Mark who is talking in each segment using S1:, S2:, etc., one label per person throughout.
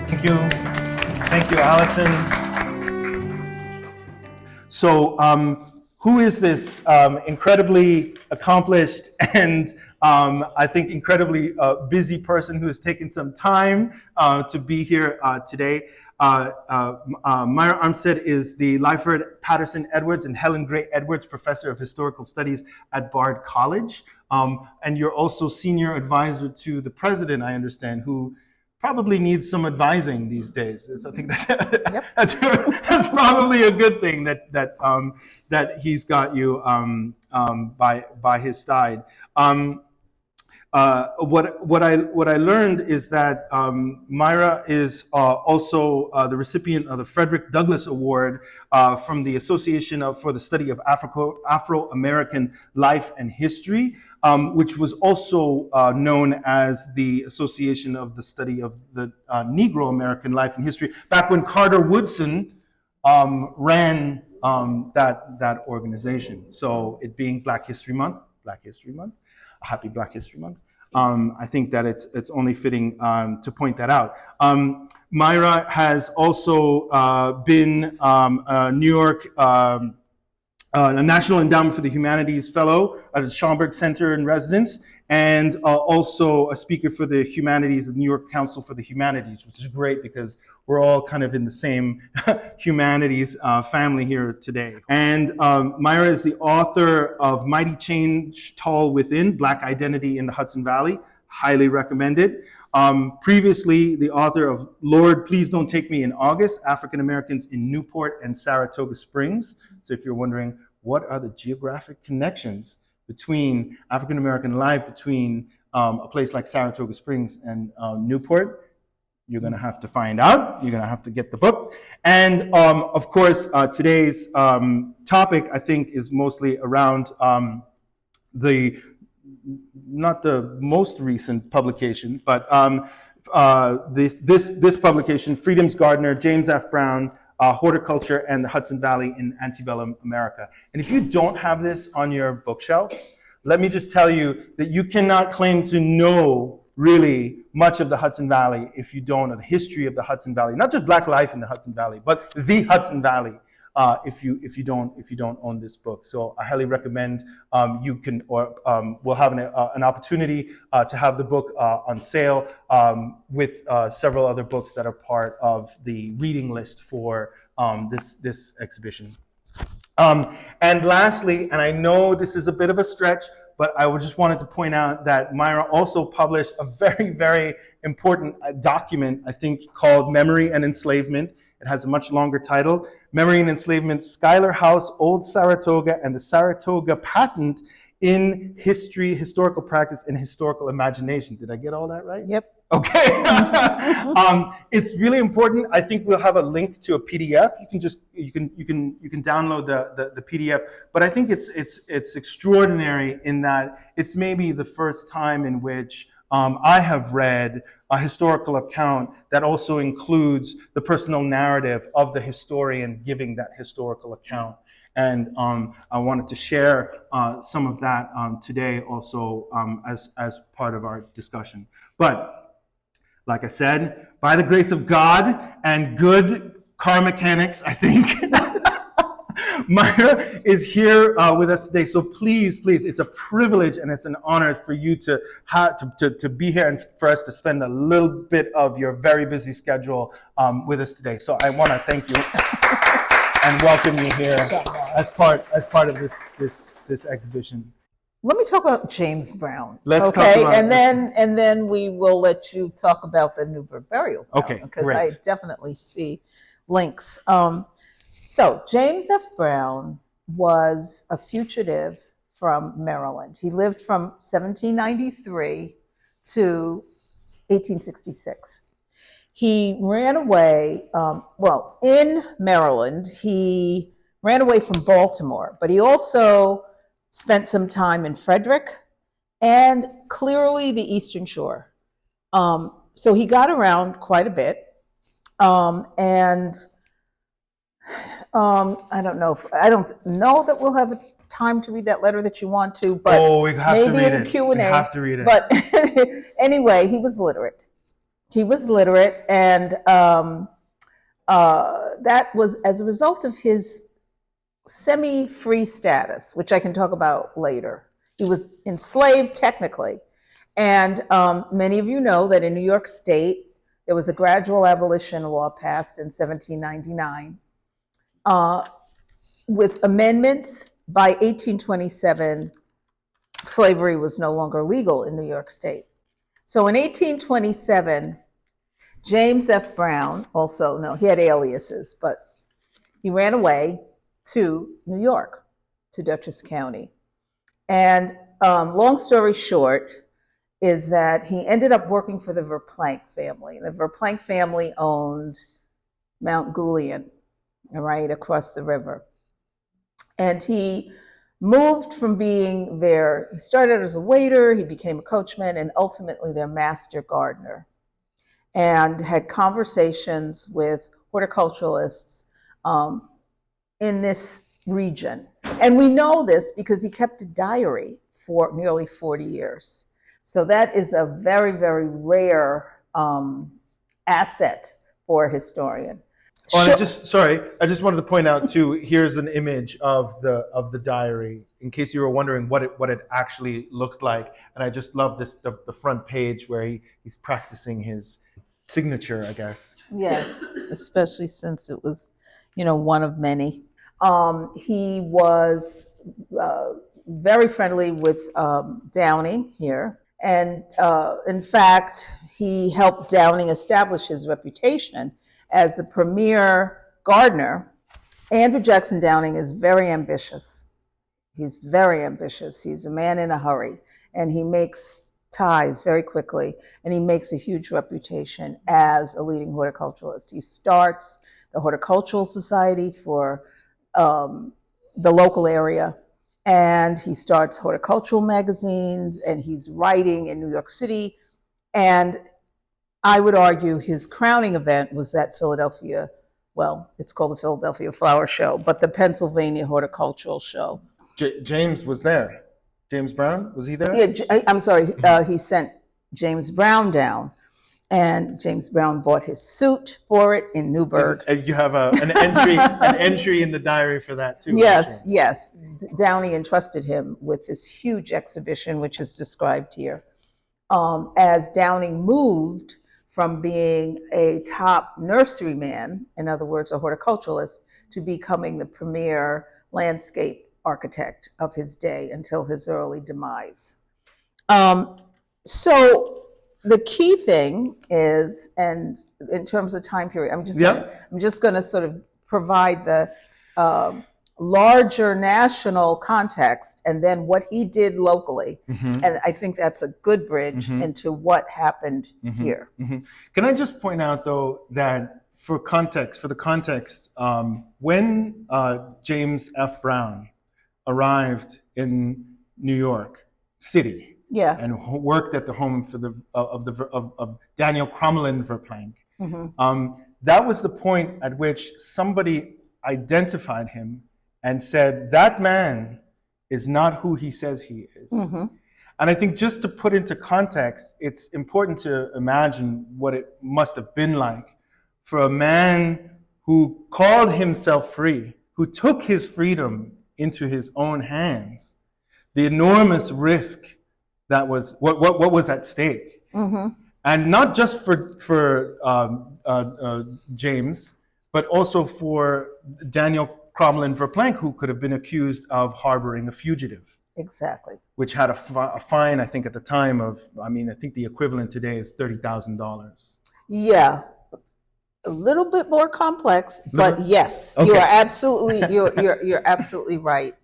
S1: Thank you. Thank you, Allison. So, who is this incredibly accomplished and I think incredibly busy person who has taken some time to be here today? Myra Armstsead is the Lyford Patterson Edwards and Helen Gray Edwards Professor of Historical Studies at Bard College. And you're also senior advisor to the president, I understand, who probably needs some advising these days. I think that's probably a good thing that he's got you by his side. What I learned is that Myra is also the recipient of the Frederick Douglass Award from the Association for the Study of Afro-American Life and History, which was also known as the Association of the Study of the Negro American Life and History, back when Carter Woodson ran that organization. So it being Black History Month, happy Black History Month. I think that it's only fitting to point that out. Myra has also been a New York a National Endowment for the Humanities Fellow at the Schomburg Center in Residence, and also a speaker for the Humanities of New York Council for the Humanities, which is great because we're all kind of in the same humanities family here today. And Myra is the author of Mighty Change Tall Within, Black Identity in the Hudson Valley. Highly recommended. Previously, the author of Lord, Please Don't Take Me in August, African Americans in Newport and Saratoga Springs. So if you're wondering, what are the geographic connections between African American life, between a place like Saratoga Springs and Newport? You're gonna have to find out. You're gonna have to get the book. And of course, today's topic, I think, is mostly around not the most recent publication, but this publication, Freedom's Gardener, James F. Brown, Horticulture and the Hudson Valley in Antebellum America. And if you don't have this on your bookshelf, let me just tell you that you cannot claim to know really much of the Hudson Valley if you don't know the history of the Hudson Valley, not just Black life in the Hudson Valley, but the Hudson Valley. If you don't own this book, so I highly recommend you can, or we'll have an opportunity to have the book on sale with several other books that are part of the reading list for this exhibition. And lastly, and I know this is a bit of a stretch, but I just wanted to point out that Myra also published a very, very important document, I think, called Memory and Enslavement. It has a much longer title, Memory and Enslavement, Schuyler House, Old Saratoga, and the Saratoga Patent in History, Historical Practice, and Historical Imagination. Did I get all that right?
S2: Yep.
S1: Okay. It's really important. I think we'll have a link to a PDF. You can download the PDF. But I think it's extraordinary in that it's maybe the first time in which I have read a historical account that also includes the personal narrative of the historian giving that historical account. And I wanted to share some of that today also as part of our discussion. But like I said, by the grace of God and good car mechanics, I think, Myra is here with us today. So please, it's a privilege and it's an honor for you to be here and for us to spend a little bit of your very busy schedule with us today. So I want to thank you and welcome you here as part of this exhibition.
S2: Let me talk about James Brown.
S1: Let's talk about
S2: and then we will let you talk about the Newburgh burial ground,
S1: okay,
S2: because
S1: great.
S2: I definitely see links. So James F. Brown was a fugitive from Maryland. He lived from 1793 to 1866. He ran away, in Maryland, he ran away from Baltimore, but he also spent some time in Frederick and clearly the Eastern Shore. So he got around quite a bit. And I don't know. I don't know that we'll have time to read that letter that you want to, but
S1: we have to
S2: maybe
S1: read
S2: in
S1: it.
S2: Q&A.
S1: We have to read it.
S2: But anyway, he was literate. He was literate, and that was as a result of his semi-free status, which I can talk about later. He was enslaved technically, and many of you know that in New York State there was a gradual abolition law passed in 1799. With amendments by 1827, slavery was no longer legal in New York State. So in 1827, James F. Brown, also, no, he had aliases, but he ran away to New York, to Dutchess County. And long story short is that he ended up working for the Verplanck family. The Verplanck family owned Mount Julian, right across the river. And he moved from being there, he started as a waiter, he became a coachman, and ultimately their master gardener, and had conversations with horticulturalists in this region. And we know this because he kept a diary for nearly 40 years. So that is a very, very rare asset for a historian.
S1: Oh, and I just wanted to point out too. Here's an image of the diary, in case you were wondering what it actually looked like. And I just love this the front page where he's practicing his signature, I guess.
S2: Yes, especially since it was, one of many. He was very friendly with Downing here, and in fact, he helped Downing establish his reputation as the premier gardener. Andrew Jackson Downing is very ambitious. He's very ambitious. He's a man in a hurry, and he makes ties very quickly, and he makes a huge reputation as a leading horticulturalist. He starts the Horticultural Society for the local area, and he starts horticultural magazines, and he's writing in New York City. And I would argue his crowning event was that Philadelphia, well, it's called the Philadelphia Flower Show, but the Pennsylvania Horticultural Show.
S1: James was there. James Brown, was he there?
S2: Yeah, I'm sorry. He sent James Brown down, and James Brown bought his suit for it in Newburgh.
S1: And you have an entry in the diary for that too.
S2: Yes, yes. Downey entrusted him with this huge exhibition, which is described here. As Downing moved from being a top nurseryman, in other words, a horticulturalist, to becoming the premier landscape architect of his day until his early demise. So the key thing is, and in terms of time period, I'm just going to sort of provide the larger national context and then what he did locally. Mm-hmm. And I think that's a good bridge into what happened here. Mm-hmm.
S1: Can I just point out though that for the context, when James F. Brown arrived in New York City, and worked at the home of Daniel Crommelin Verplanck, that was the point at which somebody identified him and said, that man is not who he says he is. Mm-hmm. And I think just to put into context, it's important to imagine what it must have been like for a man who called himself free, who took his freedom into his own hands, the enormous risk that was, what was at stake. Mm-hmm. And not just for James, but also for Daniel Crommelin Verplanck, who could have been accused of harboring a fugitive.
S2: Exactly.
S1: Which had a fine, I think, at the time of, I think the equivalent today is $30,000.
S2: Yeah, a little bit more complex, but yes, okay. You are absolutely, you're absolutely right.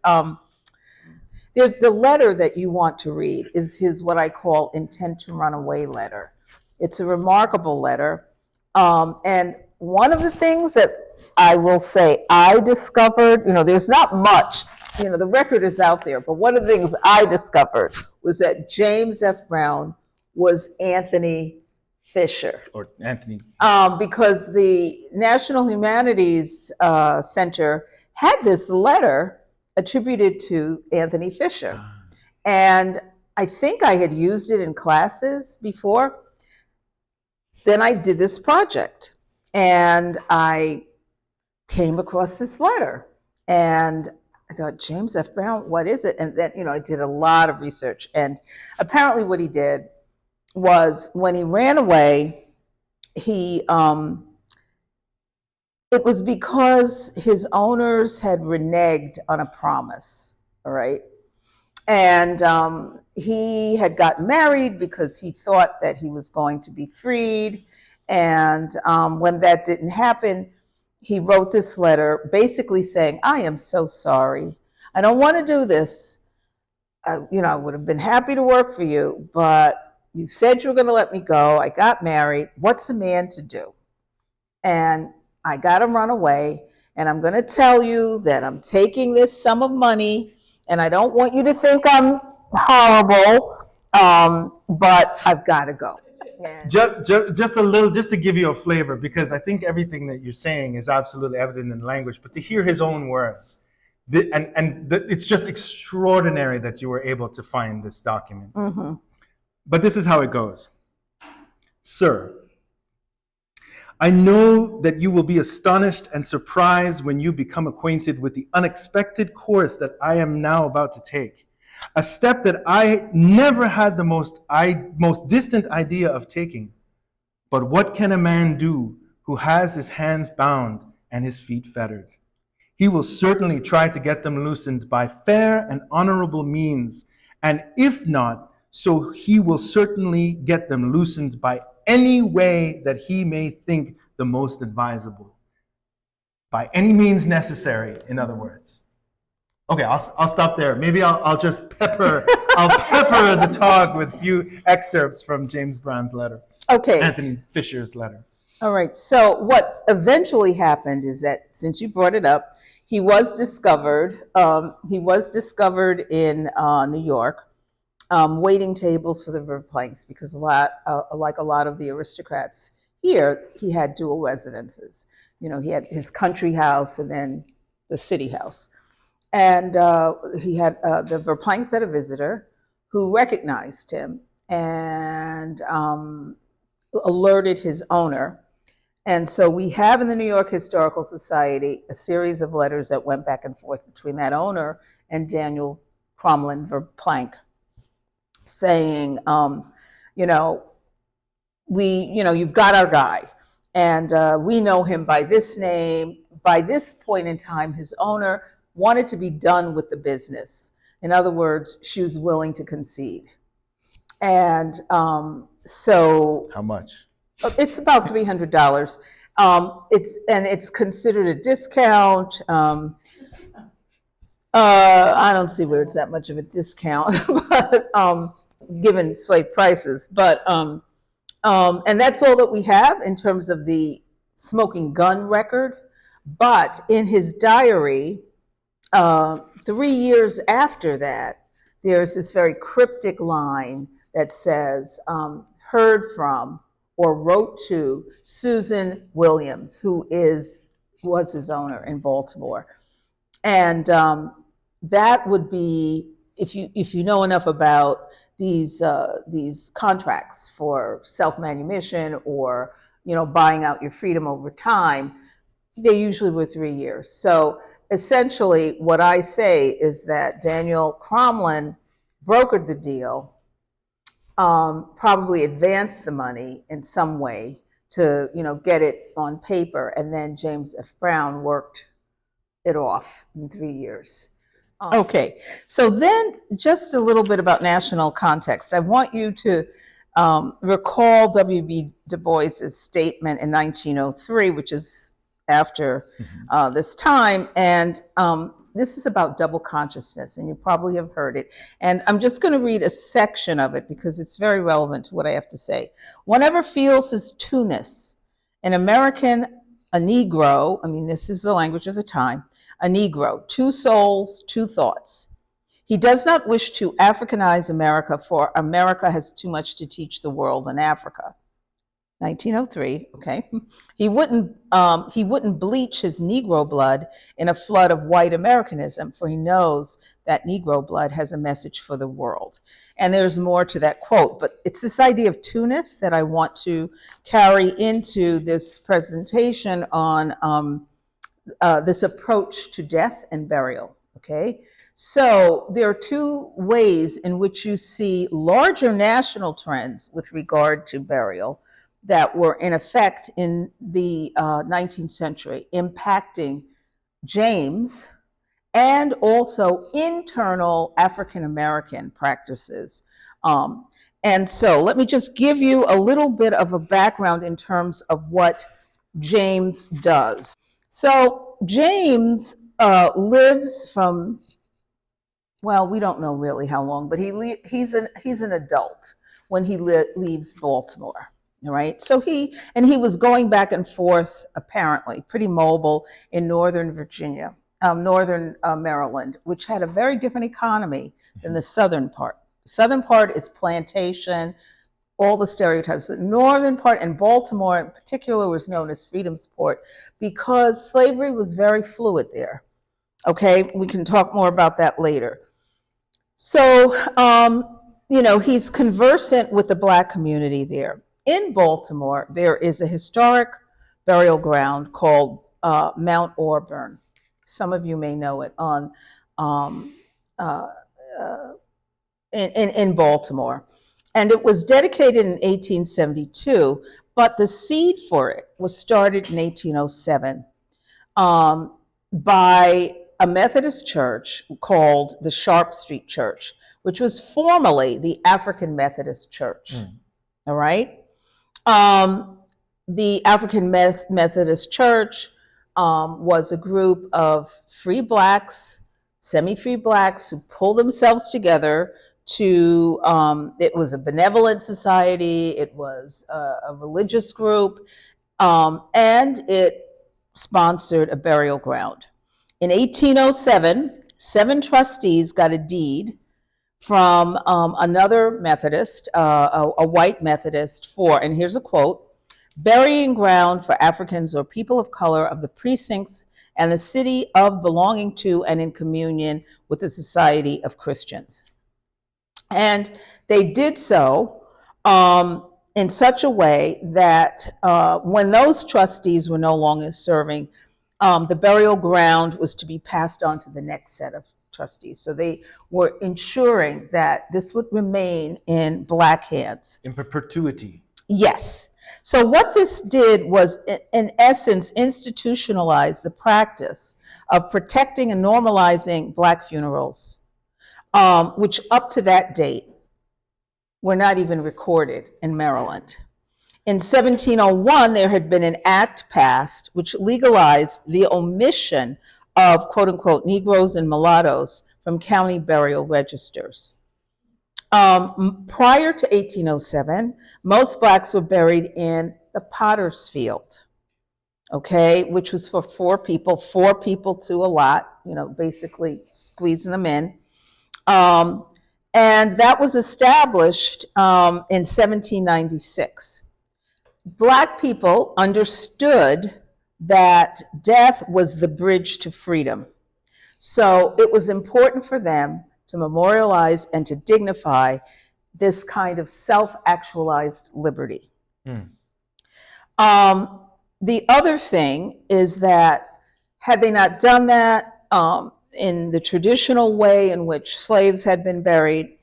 S2: There's the letter that you want to read is his, what I call intent to run away letter. It's a remarkable letter. And one of the things that I will say I discovered, there's not much, the record is out there, but one of the things I discovered was that James F. Brown was Anthony Fisher.
S1: Or Anthony.
S2: Because the National Humanities Center had this letter attributed to Anthony Fisher. And I think I had used it in classes before. Then I did this project and I came across this letter and I thought, James F. Brown, what is it? And then, I did a lot of research. And apparently what he did was when he ran away, it was because his owners had reneged on a promise, all right? And he had gotten married because he thought that he was going to be freed. And when that didn't happen, he wrote this letter basically saying, I am so sorry. I don't want to do this. I would have been happy to work for you, but you said you were going to let me go. I got married. What's a man to do? And I got to run away. And I'm going to tell you that I'm taking this sum of money. And I don't want you to think I'm horrible, but I've got to go.
S1: Just a little, just to give you a flavor, because I think everything that you're saying is absolutely evident in the language, but to hear his own words, it's just extraordinary that you were able to find this document.
S2: Mm-hmm.
S1: But this is how it goes. Sir, I know that you will be astonished and surprised when you become acquainted with the unexpected course that I am now about to take. A step that I never had the most distant idea of taking. But what can a man do who has his hands bound and his feet fettered? He will certainly try to get them loosened by fair and honorable means, and if not, so he will certainly get them loosened by any way that he may think the most advisable. By any means necessary, in other words. Okay, I'll stop there. Maybe I'll just pepper the talk with a few excerpts from James Brown's letter.
S2: Okay.
S1: Anthony Fisher's letter.
S2: All right. So what eventually happened is that, since you brought it up, he was discovered. He was discovered in New York, waiting tables for the Verplanks, because like a lot of the aristocrats here, he had dual residences. He had his country house and then the city house. And he had the Verplanks had a visitor who recognized him and alerted his owner. And so we have in the New York Historical Society a series of letters that went back and forth between that owner and Daniel Cromlin Verplank, saying, you've got our guy, and we know him by this name. By this point in time, his owner wanted to be done with the business. In other words, she was willing to concede. And so... How
S1: much?
S2: It's about $300. It's considered a discount. I don't see where it's that much of a discount, but given slave prices. But and that's all that we have in terms of the smoking gun record. But in his diary, 3 years after that, there's this very cryptic line that says, heard from or wrote to Susan Williams, who was his owner in Baltimore. And that would be, if you know enough about these contracts for self-manumission or buying out your freedom over time, they usually were 3 years. So essentially, what I say is that Daniel Cromlin brokered the deal, probably advanced the money in some way to get it on paper, and then James F. Brown worked it off in 3 years. Okay, so then just a little bit about national context. I want you to recall W.B. Du Bois's statement in 1903, which is after this time, and this is about double consciousness, and you probably have heard it. And I'm just going to read a section of it because it's very relevant to what I have to say. Whenever feels his two-ness, an American, a Negro, this is the language of the time, a Negro, two souls, two thoughts. He does not wish to Africanize America, for America has too much to teach the world in Africa. 1903, okay. He wouldn't bleach his Negro blood in a flood of white Americanism, for he knows that Negro blood has a message for the world. And there's more to that quote, but it's this idea of two-ness that I want to carry into this presentation on this approach to death and burial, okay? So there are two ways in which you see larger national trends with regard to burial that were in effect in the 19th century, impacting James and also internal African American practices. And so let me just give you a little bit of a background in terms of what James does. So James lives from, well, we don't know really how long, but he's an adult when he leaves Baltimore. All right. So he was going back and forth, apparently, pretty mobile in Northern Virginia, Northern Maryland, which had a very different economy than the southern part. The southern part is plantation, all the stereotypes. The northern part, and Baltimore in particular, was known as Freedom's Port because slavery was very fluid there. Okay. We can talk more about that later. So, he's conversant with the Black community there. In Baltimore, there is a historic burial ground called Mount Auburn. Some of you may know it in Baltimore. And it was dedicated in 1872, but the seed for it was started in 1807 by a Methodist church called the Sharp Street Church, which was formerly the African Methodist Church. All right? The African Methodist Church was a group of free Blacks, semi-free Blacks who pulled themselves together to, it was a benevolent society, it was a religious group, and it sponsored a burial ground. In 1807, 7 trustees got a deed from another Methodist, a white Methodist, for, and here's a quote, burying ground for Africans or people of color of the precincts and the city of belonging to and in communion with the Society of Christians. And they did so in such a way that when those trustees were no longer serving, the burial ground was to be passed on to the next set of trustees. So they were ensuring that this would remain in Black hands.
S1: In perpetuity. Yes.
S2: So what this did was, in essence, institutionalize the practice of protecting and normalizing Black funerals, which up to that date were not even recorded in Maryland. In 1701, there had been an act passed which legalized the omission of quote unquote Negroes and mulattoes from county burial registers. Prior to 1807, most Blacks were buried in the Potter's Field, okay, which was for 4 people to a lot, basically squeezing them in. And that was established in 1796. Black people understood that death was the bridge to freedom. So it was important for them to memorialize and to dignify this kind of self-actualized liberty. The other thing is that had they not done that in the traditional way in which slaves had been buried,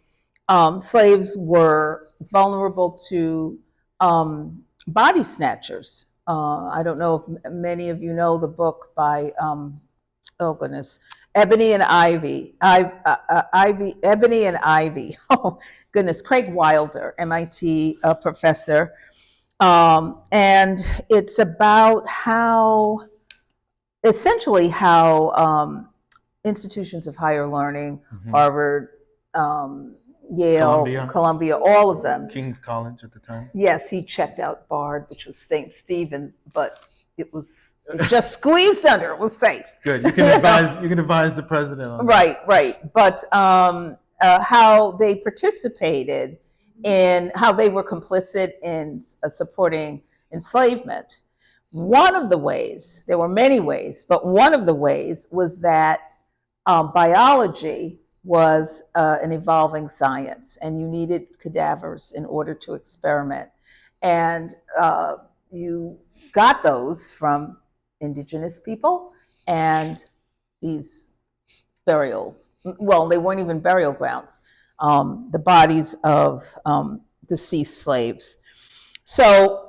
S2: slaves were vulnerable to body snatchers. I don't know if many of you know the book by, Ebony and Ivy. Ebony and Ivy. Oh, goodness, Craig Wilder, MIT professor. And it's about essentially how institutions of higher learning, Harvard, Yale, Columbia, all of them.
S1: King's College at the time.
S2: Yes, he checked out Bard, which was St. Stephen, but it just squeezed under. It was safe.
S1: Good. You can advise the president on that.
S2: Right. But how they participated in how they were complicit in supporting enslavement. One of the ways, there were many ways, but one of the ways was that biology was an evolving science, and you needed cadavers in order to experiment. And you got those from indigenous people and these burials. Well, they weren't even burial grounds, the bodies of deceased slaves. So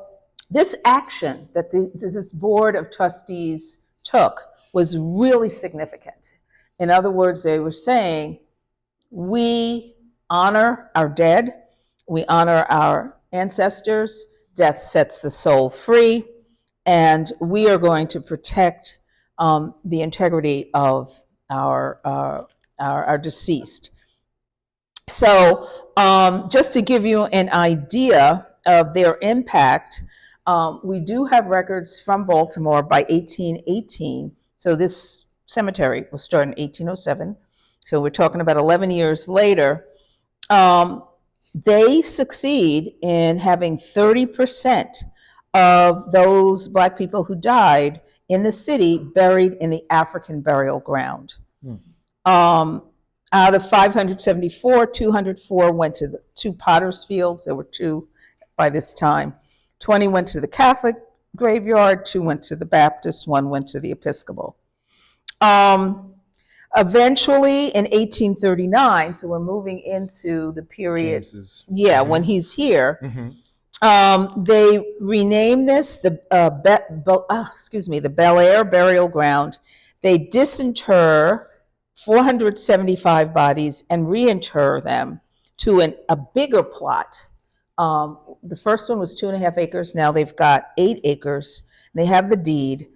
S2: this action that this board of trustees took was really significant. In other words, they were saying, we honor our dead, we honor our ancestors, death sets the soul free, and we are going to protect the integrity of our deceased. So just to give you an idea of their impact, we do have records from Baltimore by 1818. So this cemetery was started in 1807. So we're talking about 11 years later. They succeed in having 30% of those Black people who died in the city buried in the African burial ground. Out of 574, 204 went to the two Potter's Fields. There were two by this time. 20 went to the Catholic graveyard, 2 went to the Baptist, 1 went to the Episcopal. Eventually, in 1839, so we're moving into the period, when he's here, they renamed this the Bel Air Burial Ground. They disinter 475 bodies and reinter them to a bigger plot. The first one was 2.5 acres. Now they've got 8 acres. They have the deed.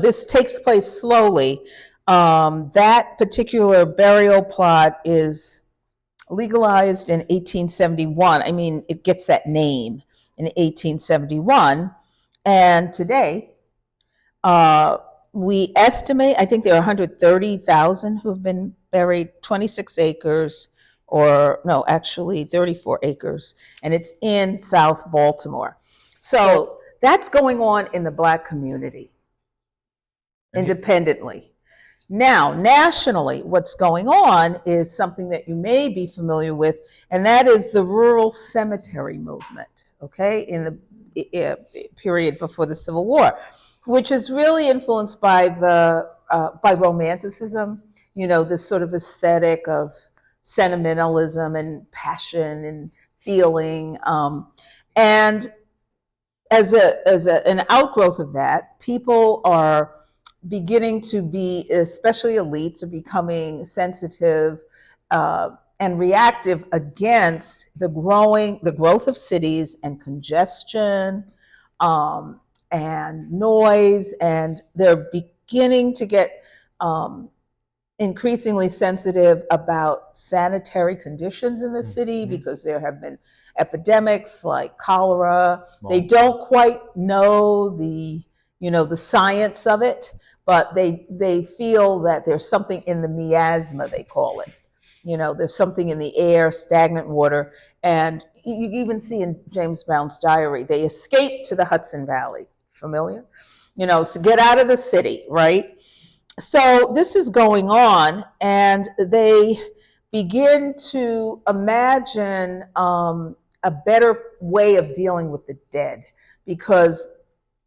S2: This takes place slowly. That particular burial plot is legalized in 1871. I mean, it gets that name in 1871. And today, we estimate, I think there are 130,000 who have been buried, 26 acres, or no, actually 34 acres, and it's in South Baltimore. So that's going on in the Black community independently. Now, nationally, what's going on is something that you may be familiar with, and that is the rural cemetery movement, okay, in the period before the Civil War, which is really influenced by by Romanticism, this sort of aesthetic of sentimentalism and passion and feeling. And as an outgrowth of that, people are beginning to be, especially elites, are becoming sensitive and reactive against the growth of cities and congestion and noise, and they're beginning to get increasingly sensitive about sanitary conditions in the city, because there have been epidemics like cholera. They don't quite know the science of it, but they feel that there's something in the miasma, they call it. There's something in the air, stagnant water. And you even see in James Brown's diary, they escape to the Hudson Valley. Familiar? To get out of the city, right? So this is going on, and they begin to imagine a better way of dealing with the dead, because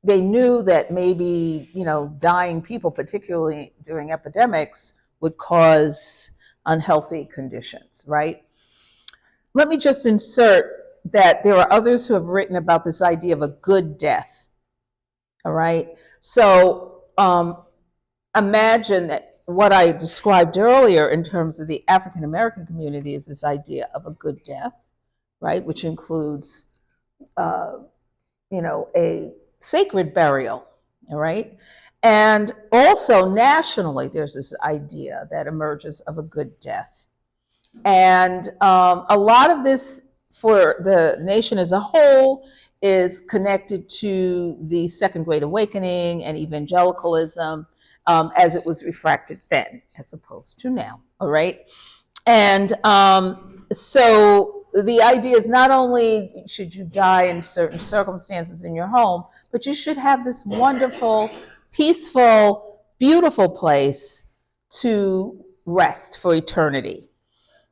S2: they knew that maybe, dying people, particularly during epidemics, would cause unhealthy conditions, right? Let me just insert that there are others who have written about this idea of a good death, all right? So imagine that what I described earlier in terms of the African American community is this idea of a good death, right? Which includes, a sacred burial, all right? And also nationally, there's this idea that emerges of a good death. And a lot of this for the nation as a whole is connected to the Second Great Awakening and evangelicalism as it was refracted then, as opposed to now, all right? And so the idea is not only should you die in certain circumstances in your home, but you should have this wonderful, peaceful, beautiful place to rest for eternity.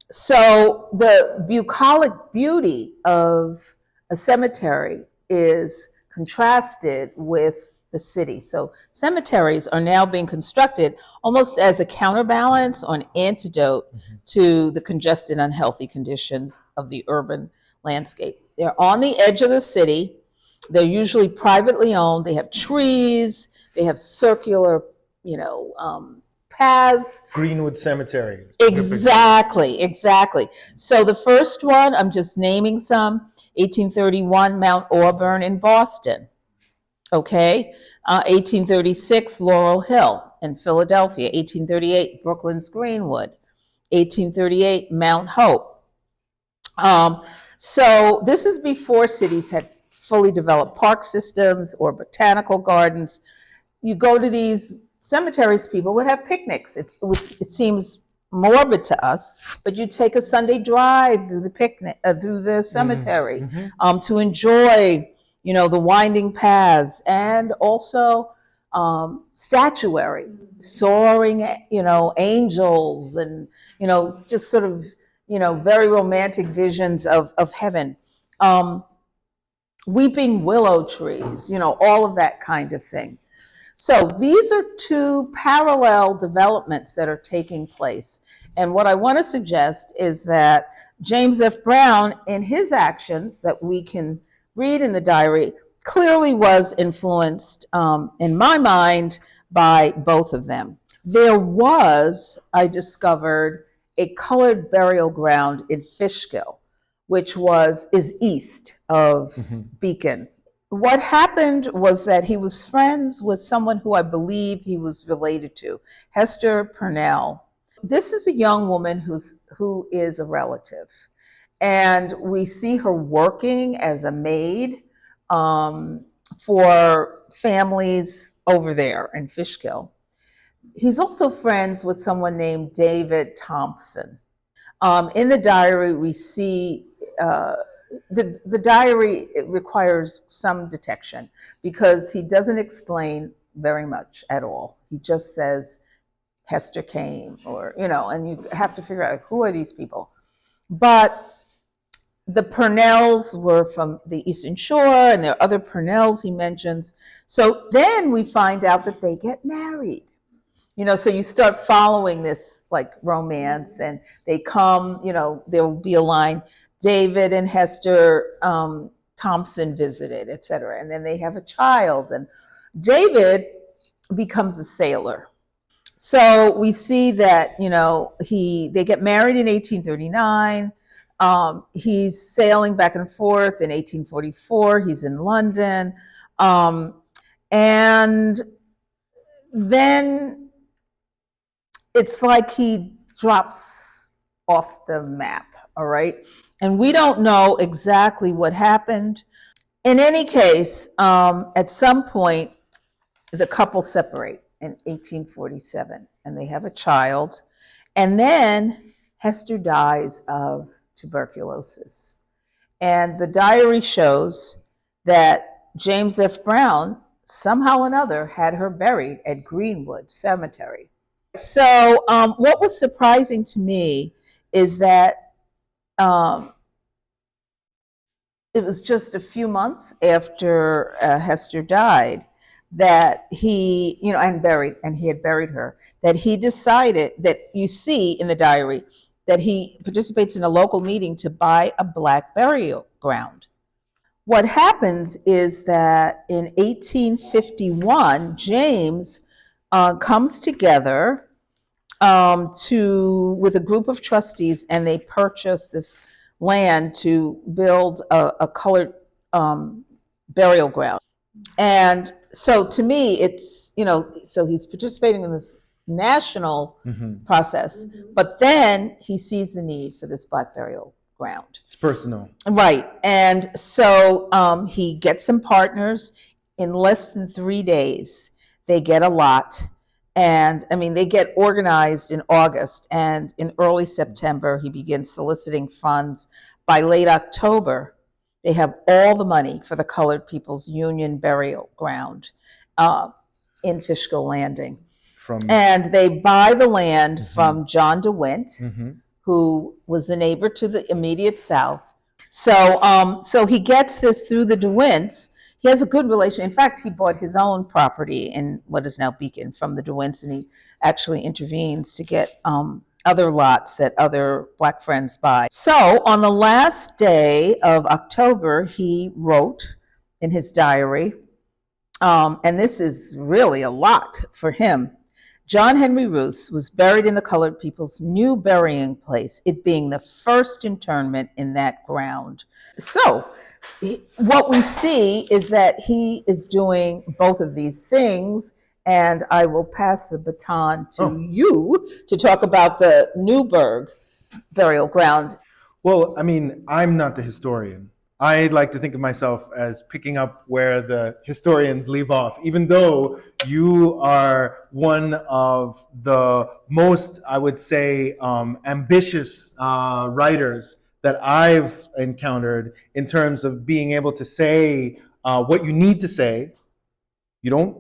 S2: So the bucolic beauty of a cemetery is contrasted with the city. So cemeteries are now being constructed almost as a counterbalance or an antidote to the congested, unhealthy conditions of the urban landscape. They're on the edge of the city. They're usually privately owned. They have trees. They have circular, paths.
S1: Greenwood Cemetery.
S2: Exactly. So the first one, I'm just naming some: 1831, Mount Auburn in Boston. Okay. 1836, Laurel Hill in Philadelphia. 1838, Brooklyn's Greenwood. 1838, Mount Hope. So this is before cities had fully developed park systems or botanical gardens. You go to these cemeteries, people would have picnics. It seems morbid to us, but you take a Sunday drive through the cemetery, to enjoy, the winding paths, and also statuary, soaring, angels, and just sort of, very romantic visions of heaven. Weeping willow trees, all of that kind of thing. So these are two parallel developments that are taking place. And what I want to suggest is that James F. Brown, in his actions that we can read in the diary, clearly was influenced, in my mind, by both of them. There was, I discovered, a colored burial ground in Fishkill, which is east of Beacon. What happened was that he was friends with someone who I believe he was related to, Hester Purnell. This is a young woman who is a relative. And we see her working as a maid for families over there in Fishkill. He's also friends with someone named David Thompson. In the diary, we see the diary requires some detection because he doesn't explain very much at all. He just says Hester came, or and you have to figure out who are these people. But the Purnells were from the Eastern Shore, and there are other Purnells he mentions. So then we find out that they get married. So you start following this like romance, and they come, there will be a line, David and Hester Thompson visited, etc. And then they have a child, and David becomes a sailor. So we see that, they get married in 1839. He's sailing back and forth in 1844. He's in London. And then it's like he drops off the map, all right? And we don't know exactly what happened. In any case, at some point, the couple separate in 1847, and they have a child. And then Hester dies of tuberculosis. And the diary shows that James F. Brown, somehow or another, had her buried at Greenwood Cemetery. So what was surprising to me is that it was just a few months after Hester died that he, and he had buried her, that he decided, that you see in the diary, that he participates in a local meeting to buy a black burial ground. What happens is that in 1851, James comes together with a group of trustees, and they purchase this land to build a colored burial ground. And so to me, it's, so he's participating in this national process, but then he sees the need for this black burial ground.
S1: It's personal.
S2: Right. And so he gets some partners. In less than 3 days, they get a lot, And I mean, they get organized in August, and in early September, he begins soliciting funds. By late October, they have all the money for the Colored People's Union burial ground in Fishkill Landing. And they buy the land from John DeWint, who was a neighbor to the immediate south. So he gets this through the DeWints. He has a good relation. In fact, he bought his own property in what is now Beacon from the DeWints, and he actually intervenes to get other lots that other Black friends buy. So on the last day of October, he wrote in his diary, and this is really a lot for him. John Henry Roos was buried in the Colored People's new burying place, it being the first internment in that ground. So what we see is that he is doing both of these things, and I will pass the baton to you to talk about the Newburgh burial ground.
S1: Well, I mean, I'm not the historian. I like to think of myself as picking up where the historians leave off, even though you are one of the most, I would say, ambitious writers that I've encountered in terms of being able to say what you need to say. You don't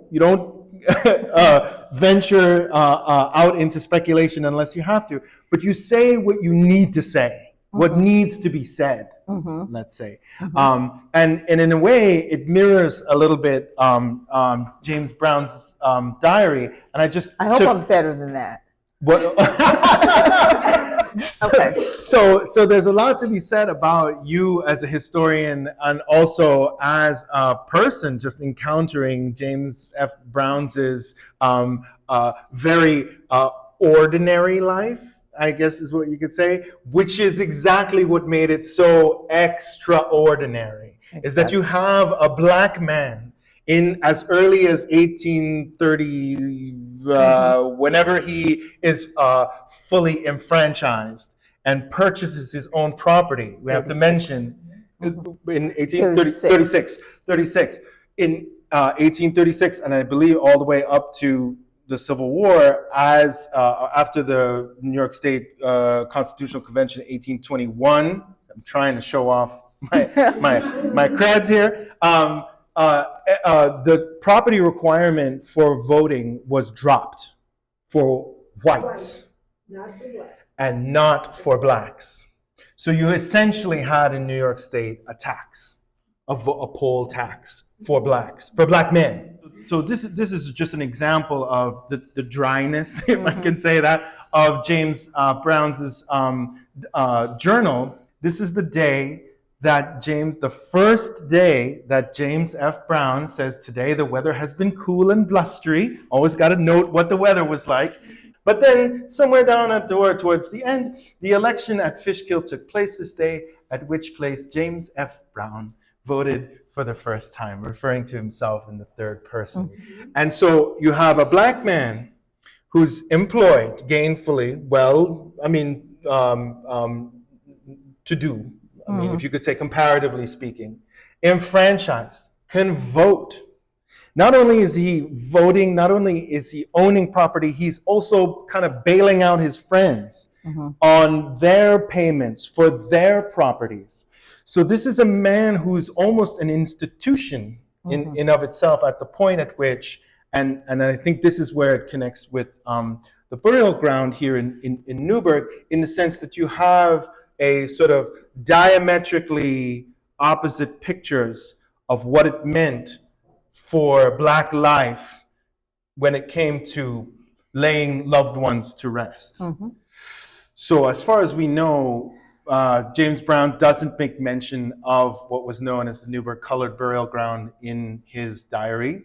S1: venture out into speculation unless you have to, but you say what you need to say. What needs to be said, let's say. And in a way, it mirrors a little bit James Brown's diary. And I
S2: hope I'm better than that.
S1: So there's a lot to be said about you as a historian and also as a person just encountering James F. Brown's very ordinary life, I guess is what you could say, which is exactly what made it so extraordinary. Exactly. Is that you have a Black man in as early as 1830, whenever he is fully enfranchised and purchases his own property. We have to mention in 1836, in 1836, and I believe all the way up to the Civil War, as after the New York State Constitutional Convention in 1821. I'm trying to show off my creds here. The property requirement for voting was dropped for whites and not for Blacks. So you essentially had in New York State a tax, a poll tax for Blacks, for Black men. So this is just an example of the dryness, if I can say that, of James Brown's journal. This is the day that the first day that James F. Brown says, today the weather has been cool and blustery. Always got to note what the weather was like. But then somewhere down at door towards the end, the election at Fishkill took place this day, at which place James F. Brown voted for the first time, referring to himself in the third person. And so you have a Black man who's employed gainfully, to do, if you could say comparatively speaking, enfranchised, can vote. Not only is he voting, not only is he owning property, he's also kind of bailing out his friends on their payments for their properties. So this is a man who's almost an institution in of itself at the point at which, and I think this is where it connects with the burial ground here in Newburgh, in the sense that you have a sort of diametrically opposite pictures of what it meant for Black life when it came to laying loved ones to rest. So as far as we know, James Brown doesn't make mention of what was known as the Newburgh Colored Burial Ground in his diary.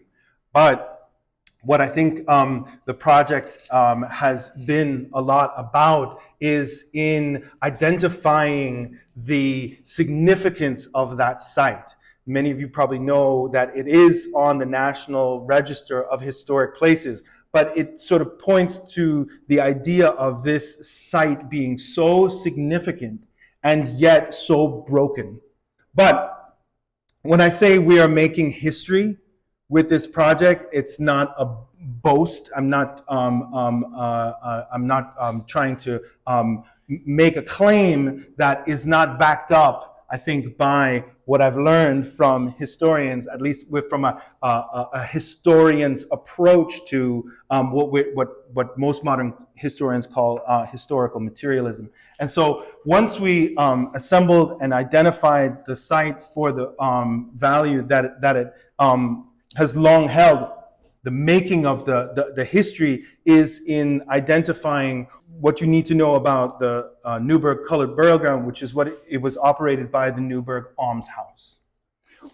S1: But what I think the project has been a lot about is in identifying the significance of that site. Many of you probably know that it is on the National Register of Historic Places, but it sort of points to the idea of this site being so significant and yet so broken. But when I say we are making history, with this project. It's not a boast. I'm not trying to make a claim that is not backed up, I think, by what I've learned from historians, at least from a historian's approach to what most modern historians call historical materialism. And so once we assembled and identified the site for the value that it has long held, the making of the history is in identifying what you need to know about the Newburgh Colored Burial Ground, which is what it was operated by the Newburgh Almshouse,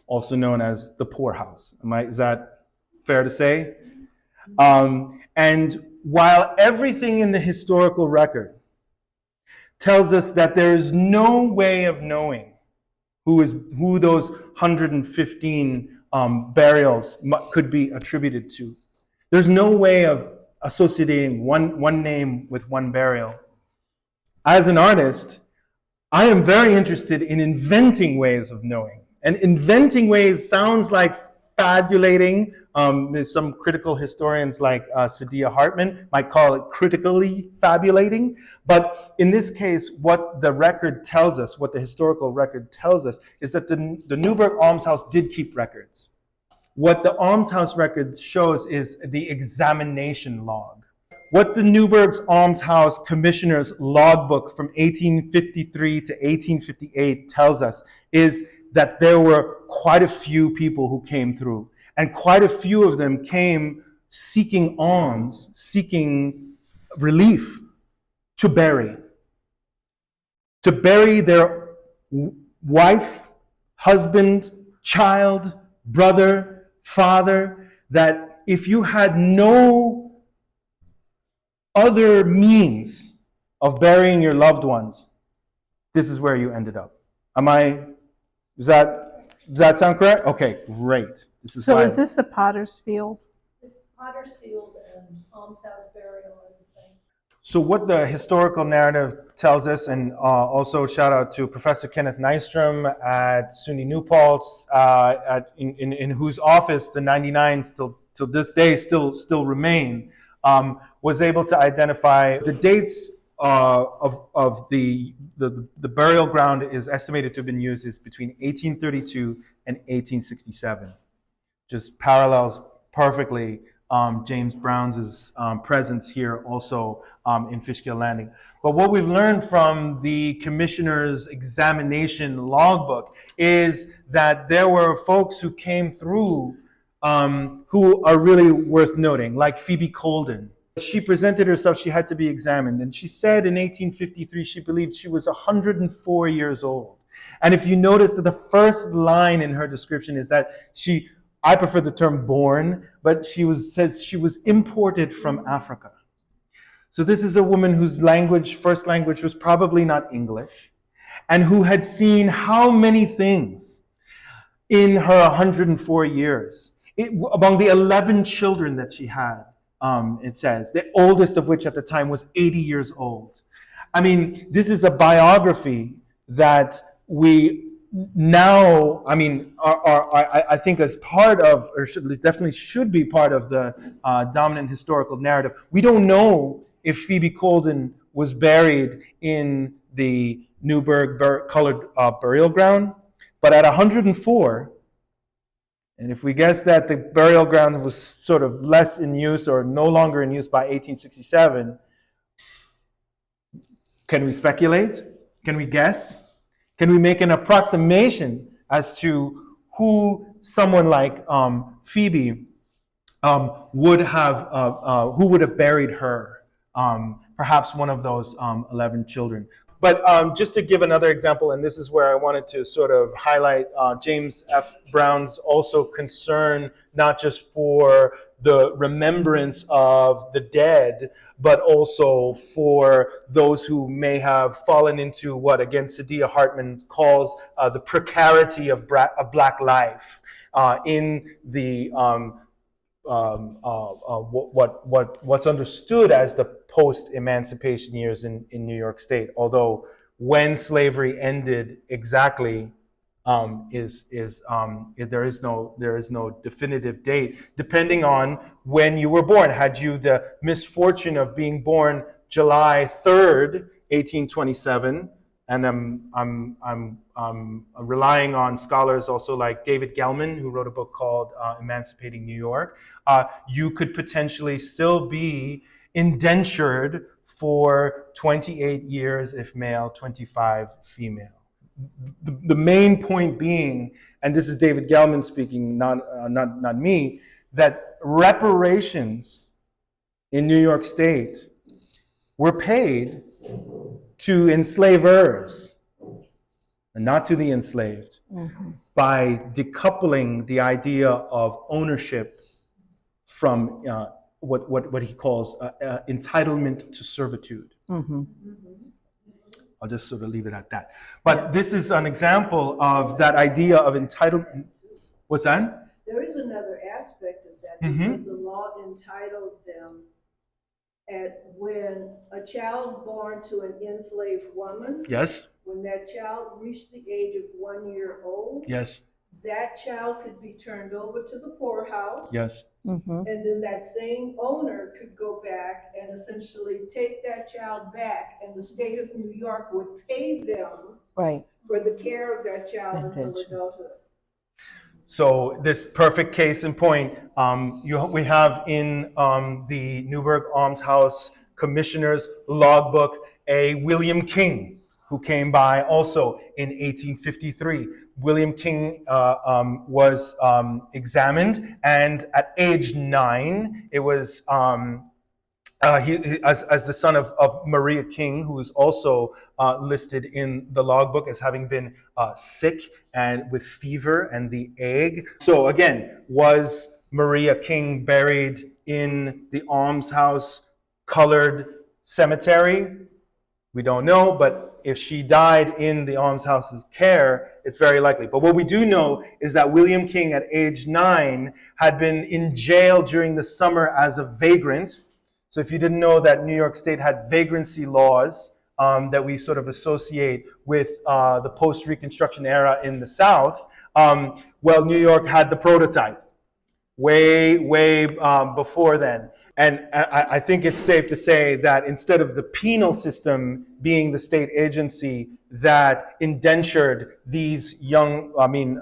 S1: also known as the poorhouse. Is that fair to say? And while everything in the historical record tells us that there is no way of knowing who those 115 burials could be attributed to, there's no way of associating one name with one burial. As an artist, I am very interested in inventing ways of knowing. And inventing ways sounds like fabulating. There's some critical historians like Saidiya Hartman might call it critically fabulating. But in this case, what the record tells us, what the historical record tells us, is that the Newburgh Almshouse did keep records. What the Almshouse record shows is the examination log. What the Newburgh's Almshouse Commissioner's logbook from 1853 to 1858 tells us is that there were quite a few people who came through, and quite a few of them came seeking alms, seeking relief to bury their wife, husband, child, brother, father, that if you had no other means of burying your loved ones, this is where you ended up. Does that sound correct? Okay, great.
S2: So is this the Potter's Field?
S3: This Potter's Field and Almshouse burial are the same.
S1: So what the historical narrative tells us, and also shout out to Professor Kenneth Nystrom at SUNY New Paltz, in whose office the 99 still to this day still remain, was able to identify the dates of the burial ground is estimated to have been used is between 1832 and 1867. Just parallels perfectly James Brown's presence here also in Fishkill Landing. But what we've learned from the commissioner's examination logbook is that there were folks who came through who are really worth noting, like Phoebe Colden. She presented herself, she had to be examined, and she said in 1853 she believed she was 104 years old. And if you notice that the first line in her description is that I prefer the term born, but says she was imported from Africa. So this is a woman whose first language was probably not English, and who had seen how many things in her 104 years. Among the 11 children that she had, it says, the oldest of which at the time was 80 years old. I mean, this is a biography that we now, I think as part of, or definitely should be part of the dominant historical narrative. We don't know if Phoebe Colden was buried in the Newburgh Colored Burial Ground, but at 104, and if we guess that the burial ground was sort of less in use or no longer in use by 1867, can we speculate? Can we guess? Can we make an approximation as to who someone like Phoebe would have buried her? Perhaps one of those 11 children. But just to give another example, and this is where I wanted to sort of highlight James F. Brown's also concern, not just for the remembrance of the dead, but also for those who may have fallen into what, again, Saidiya Hartman calls the precarity of Black life in the what's understood as the post-emancipation years in New York State. Although when slavery ended exactly, there is no definitive date, depending on when you were born. Had you the misfortune of being born July 3rd, 1827, and I'm relying on scholars also like David Gelman, who wrote a book called Emancipating New York, you could potentially still be indentured for 28 years if male, 25 female. The main point being, and this is David Gelman speaking, not me, that reparations in New York State were paid to enslavers and not to the enslaved, by decoupling the idea of ownership from what he calls entitlement to servitude. I'll just sort of leave it at that. But this is an example of that idea of entitlement. What's that?
S3: There is another aspect of that, because the law entitled them at when a child born to an enslaved woman,
S1: Yes.
S3: when that child reached the age of 1 year old,
S1: Yes.
S3: that child could be turned over to the poorhouse.
S1: Yes.
S3: And then that same owner could go back and essentially take that child back, and the state of New York would pay them for the care of that child until adulthood.
S1: So this perfect case in point, we have in the Newburgh Almshouse Commissioner's logbook a William King, who came by also in 1853. William King was examined, and at age 9, it was as the son of Maria King, who is also listed in the logbook as having been sick and with fever and the ague. So again, was Maria King buried in the Almshouse colored cemetery? We don't know, but if she died in the almshouse's care, it's very likely. But what we do know is that William King at age 9 had been in jail during the summer as a vagrant. So if you didn't know that New York State had vagrancy laws that we sort of associate with the post-Reconstruction era in the South, well, New York had the prototype way before then. And I think it's safe to say that instead of the penal system being the state agency that indentured these young,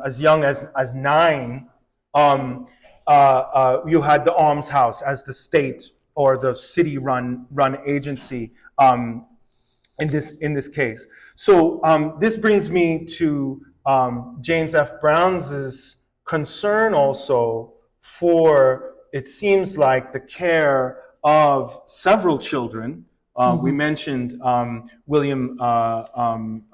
S1: as young as 9, you had the almshouse as the state or the city-run agency in this case. So this brings me to James F. Brown's concern also for, it seems like, the care of several children. We mentioned William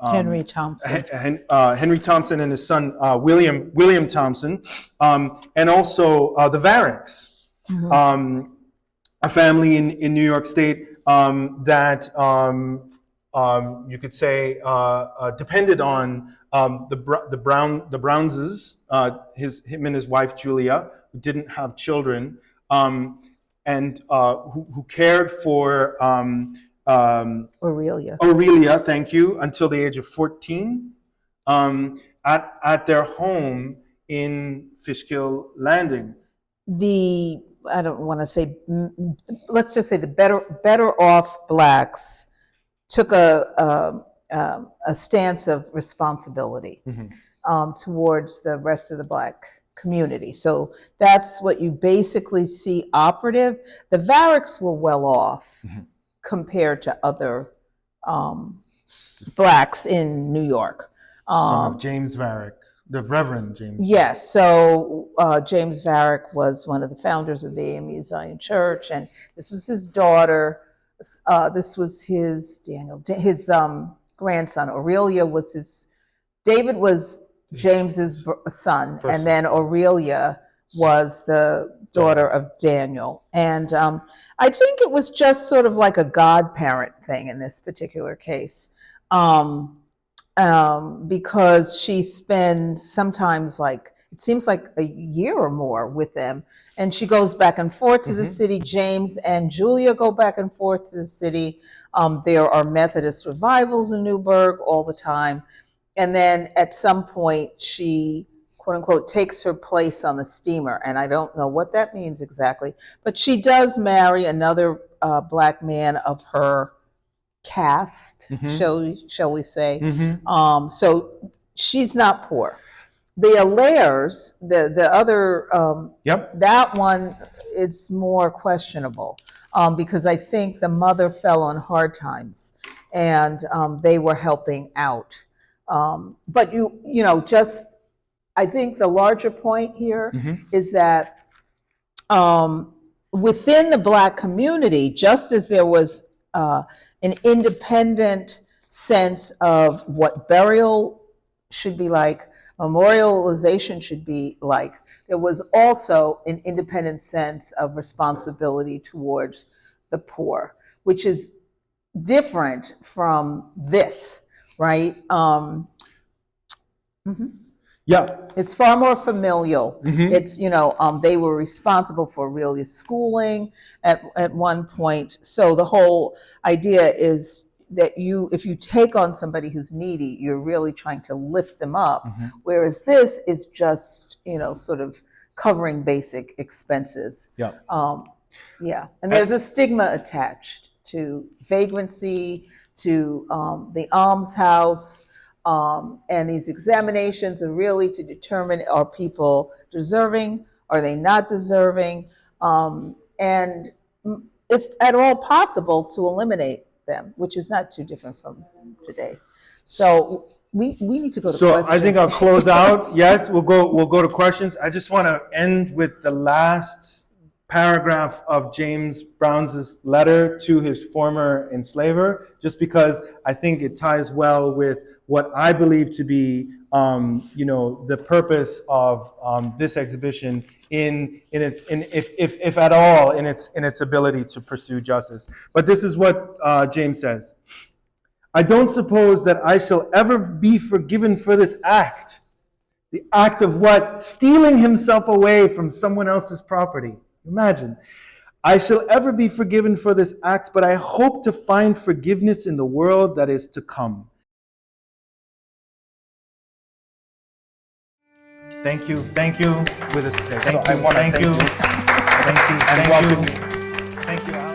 S2: Henry Thompson.
S1: Henry Thompson and his son William Thompson, and also the Varricks, a family in New York State that you could say depended on the Brownses, him and his wife Julia, who didn't have children, and who cared for Aurelia, thank you, until the age of 14, at their home in Fishkill Landing.
S2: I don't want to say, let's just say the better off blacks took a stance of responsibility towards the rest of the black community. So that's what you basically see operative. The Varricks were well off compared to other blacks in New York.
S1: Son of James Varick, the Reverend James.
S2: Yes, so James Varick was one of the founders of the AME Zion Church, and this was his daughter. This was his grandson. Aurelia was David was James's son, and then Aurelia was the daughter of Daniel. And I think it was just sort of like a godparent thing in this particular case, because she spends sometimes it seems like a year or more with them. And she goes back and forth to the city. James and Julia go back and forth to the city. There are Methodist revivals in Newburgh all the time. And then at some point, she, quote unquote, takes her place on the steamer. And I don't know what that means exactly, but she does marry another Black man of her caste, shall we say. So she's not poor. The Allairs, the other, that one, it's more questionable because I think the mother fell on hard times and they were helping out. But just I think the larger point here is that within the Black community, just as there was an independent sense of what burial should be like, memorialization should be like, there was also an independent sense of responsibility towards the poor, which is different from this, right?
S1: Yeah.
S2: It's far more familial. It's, they were responsible for really schooling at one point. So the whole idea is that if you take on somebody who's needy, you're really trying to lift them up. Whereas this is just, sort of covering basic expenses. And there's a stigma attached to vagrancy, to the almshouse, and these examinations are really to determine, are people deserving? Are they not deserving? And if at all possible, to eliminate them, which is not too different from today. So we need to go to questions.
S1: So I think I'll close out. Yes, we'll go to questions. I just want to end with the last paragraph of James Brown's letter to his former enslaver, just because I think it ties well with what I believe to be, the purpose of this exhibition if at all, in its ability to pursue justice. But this is what James says: "I don't suppose that I shall ever be forgiven for this act." The act of what? Stealing himself away from someone else's property. Imagine. "I shall ever be forgiven for this act, but I hope to find forgiveness in the world that is to come." Thank you with us today. I want to thank you. Thank you.